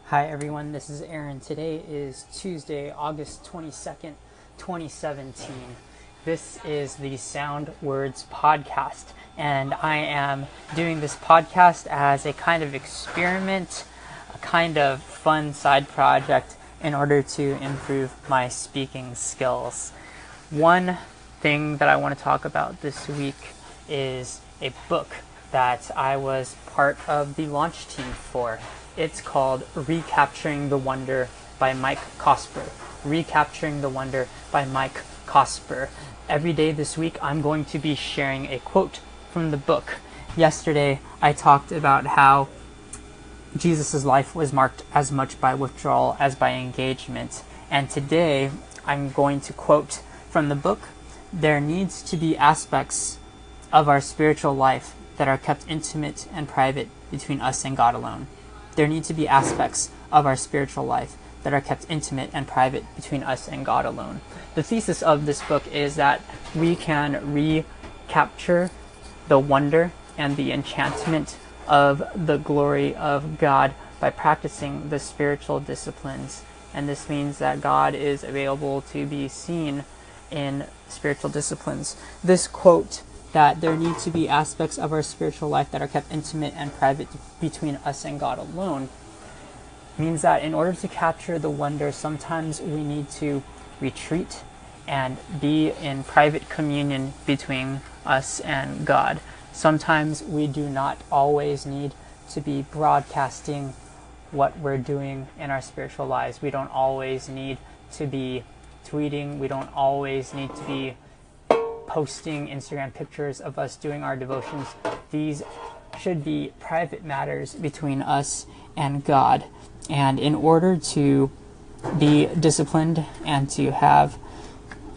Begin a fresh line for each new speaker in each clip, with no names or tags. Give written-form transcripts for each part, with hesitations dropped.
Hi everyone, this is Aaron. Today is Tuesday, August 22nd, 2017. This is the Sound Words podcast, and I am doing this podcast as a kind of experiment, a kind of fun side project in order to improve my speaking skills. One thing that I want to talk about this week is a book that I was part of the launch team for. It's called Recapturing the Wonder by Mike Cosper. Recapturing the Wonder by Mike Cosper. Every day this week, I'm going to be sharing a quote from the book. Yesterday, I talked about how Jesus' life was marked as much by withdrawal as by engagement. And today, I'm going to quote from the book, "There needs to be aspects of our spiritual life that are kept intimate and private between us and God alone." There need to be aspects of our spiritual life that are kept intimate and private between us and God alone. The thesis of this book is that we can recapture the wonder and the enchantment of the glory of God by practicing the spiritual disciplines. And this means that God is available to be seen in spiritual disciplines. This quote, that there need to be aspects of our spiritual life that are kept intimate and private between us and God alone, means that in order to capture the wonder, sometimes we need to retreat and be in private communion between us and God. Sometimes we do not always need to be broadcasting what we're doing in our spiritual lives. We don't always need to be tweeting. We don't always need to be posting Instagram pictures of us doing our devotions. These should be private matters between us and God. And in order to be disciplined and to have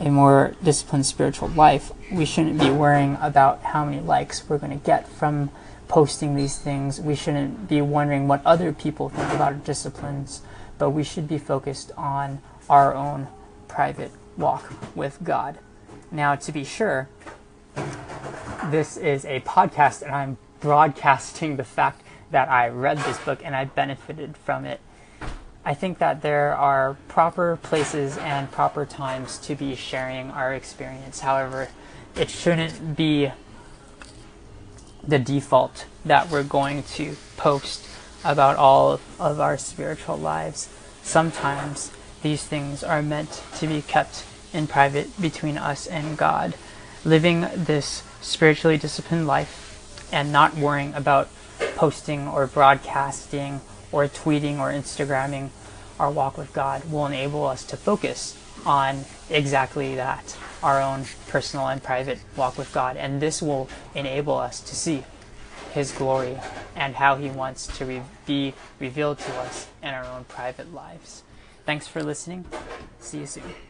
a more disciplined spiritual life, we shouldn't be worrying about how many likes we're going to get from posting these things. We shouldn't be wondering what other people think about our disciplines, but we should be focused on our own private walk with God. Now, to be sure, this is a podcast and I'm broadcasting the fact that I read this book and I benefited from it. I think that there are proper places and proper times to be sharing our experience. However, it shouldn't be the default that we're going to post about all of our spiritual lives. Sometimes these things are meant to be kept in private between us and God. Living this spiritually disciplined life and not worrying about posting or broadcasting or tweeting or Instagramming our walk with God will enable us to focus on exactly that, our own personal and private walk with God. And this will enable us to see His glory and how He wants to be revealed to us in our own private lives. Thanks for listening. See you soon.